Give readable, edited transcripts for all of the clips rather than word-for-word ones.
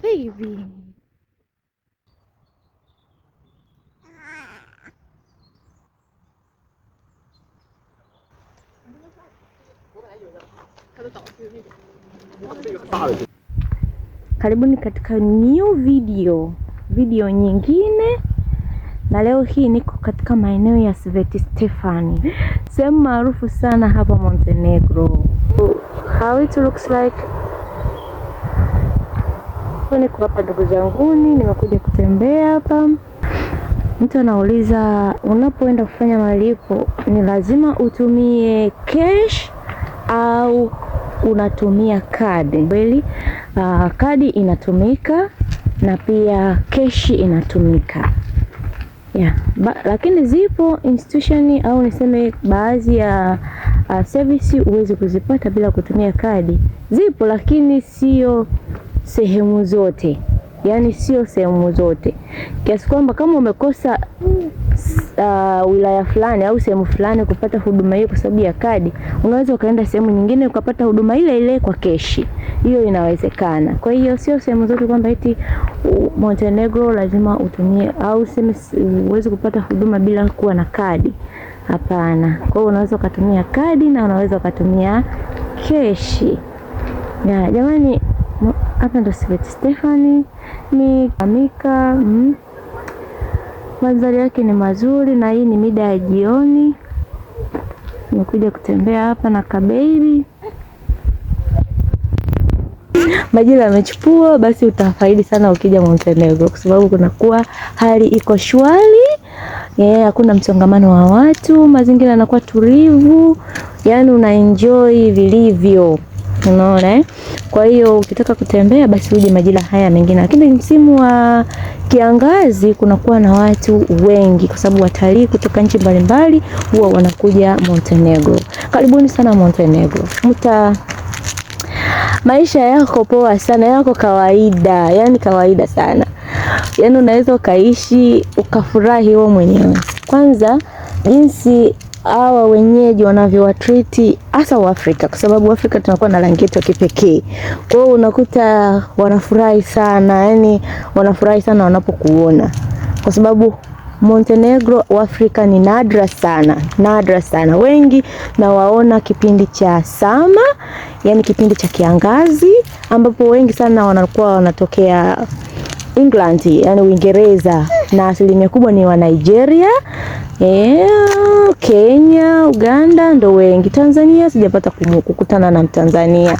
Baby. Karibuni katika new video nyingine, na leo hii niko katika maeneo ya Sveti Stefani, sehemu maarufu sana hapa Montenegro. How it looks like. Niko hapa ndugu zanguni, nimekuja kutembea hapa. Mtu anauliza unapoenda kufanya malipo ni lazima utumie cash au unatumia kadi? Kweli kadi inatumika na pia cash inatumika. Lakini zipo institution au niseme baadhi ya service uweze kuzipata bila kutumia kadi. Zipo lakini sio sehemu zote. Yaani sio sehemu zote. Kiasi kwamba kama umekosa wilaya fulani au sehemu fulani kupata huduma hiyo kwa sababu ya kadi, unaweza ukaenda sehemu nyingine ukapata huduma ile ile kwa keshi. Hiyo inawezekana. Kwa hiyo sio sehemu zote kwamba eti Montenegro lazima utumie au sema uweze kupata huduma bila kuwa na kadi. Hapana. Kwa hiyo unaweza ukatumia kadi na unaweza ukatumia keshi. Jamani, hapa ndo Sveti Stefani ni Amika. Mandhari yake ni mazuri, na hii ni mida ya jioni. Nimekuja kutembea hapa na kababy. Majira yamechipua, basi utafaidi sana ukija Montenegro kwa sababu kunakuwa hali iko shwari. Hakuna msongamano wa watu, mazingira yanakuwa tulivu, yaani unaenjoy vilivyo. Unaona Kwa hiyo ukitaka kutembea basi uje majira haya mengine. Lakini msimu wa kiangazi kunakuwa na watu wengi kwa sababu watalii kutoka nchi mbalimbali huwa wanakuja Montenegro. Karibuni sana Montenegro. Maisha yako poa sana, yako kawaida, yani kawaida sana. Yaani unaweza ukaishi ukafurahi wewe mwenyewe. Kwanza jinsi hawa wenyeji wanavyowatreat hasa Waafrika, kwa sababu Afrika tunakuwa na rangi yetu ya kipekee. Kwa hiyo unakuta wanafurahi sana, yani wanafurahi sana wanapokuona. Kwa sababu Montenegro Waafrika ni nadra sana. Wengi na waona kipindi cha sama, yani kipindi cha kiangazi, ambapo wengi sana wanakuwa wanatokea England, yani Uingereza, na asilimia kubwa ni wa Nigeria, Kenya, Uganda ndo wengi. Tanzania sijapata kukutana na Mtanzania.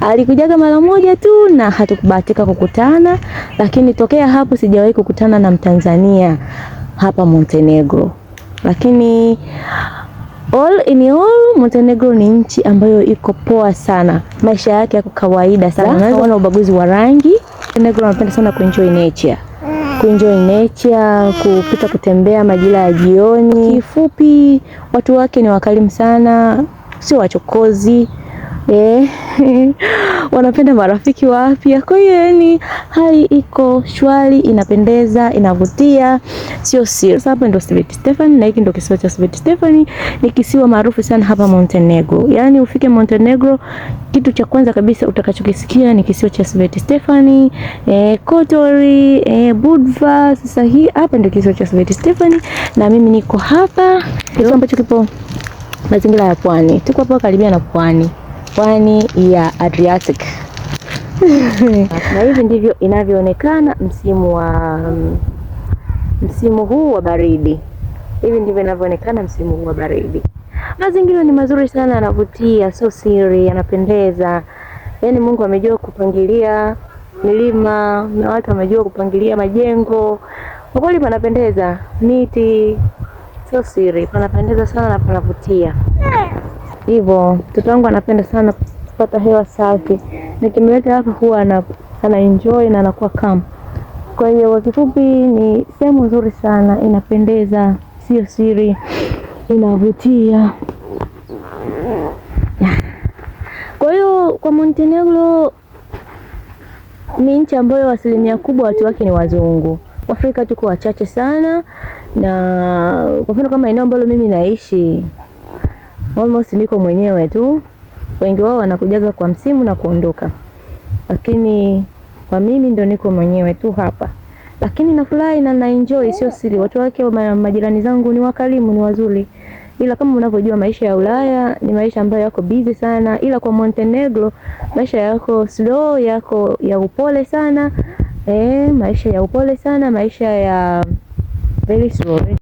Alikujaga mara moja tu na hatukubahatika kukutana, lakini tokea hapo sijawahi kukutana na Mtanzania hapa Montenegro. Lakini all in all, Montenegro ni nchi ambayo iko poa sana. Maisha yake yako kawaida sana. Unaweza kuona ubaguzi wa rangi. Montenegro wanapenda sana kuenjoy nature, kupita kutembea majira ya jioni. Kifupi, watu wake ni wakarimu sana, sio wachokozi. Wanapenda marafiki wapya. Kwa hiyo yani hali iko shwari, inapendeza, inavutia, sio siri. Hapa ndo Sveti Stefani, na hiki ndo kisiwa cha Sveti Stefani. Ni kisiwa maarufu sana hapa Montenegro. Yaani ufike Montenegro, kitu cha kwanza kabisa utakachokisikia ni kisiwa cha Sveti Stefani, Kotori, Budva. Sasa hii hapa ndo kisiwa cha Sveti Stefani na mimi niko hapa. Kisiwa ambacho kipo mazingira ya pwani. Tuko hapa karibia na pwani ya Adriatic. Na hivi ndivyo inavyoonekana msimu huu wa baridi. Mazingira ni mazuri sana, yanavutia, sio siri, yanapendeza. Yaani Mungu amejua kupangilia milima na watu wamejua kupangilia majengo. Kwa kweli panapendeza, miti, sio siri, panapendeza sana na panavutia. Hivyo mtoto wangu anapenda sana kupata hewa safi. Nikimleta hapa huwa ana enjoy na anakuwa calm. Kwa hiyo kwa kifupi ni sehemu nzuri sana, inapendeza, sio siri, inavutia. Kwa hiyo kwa Montenegro ni nchi ambayo asilimia kubwa watu wake ni wazungu. Afrika tuko wachache sana, na kwa mfano kama eneo ambalo mimi naishi almost niko mwenyewe tu. Wengi wao wanakujaga kwa msimu na kuondoka. Lakini kwa mimi ndo niko mwenyewe tu hapa, lakini nafurahi na na enjoy, sio siri. Watu wake majirani zangu ni wakarimu, ni wazuri, ila kama unavyojua maisha ya Ulaya ni maisha ambayo yako busy sana, ila kwa Montenegro maisha yako slow, yako ya upole sana. Maisha ya upole sana, maisha ya very slow.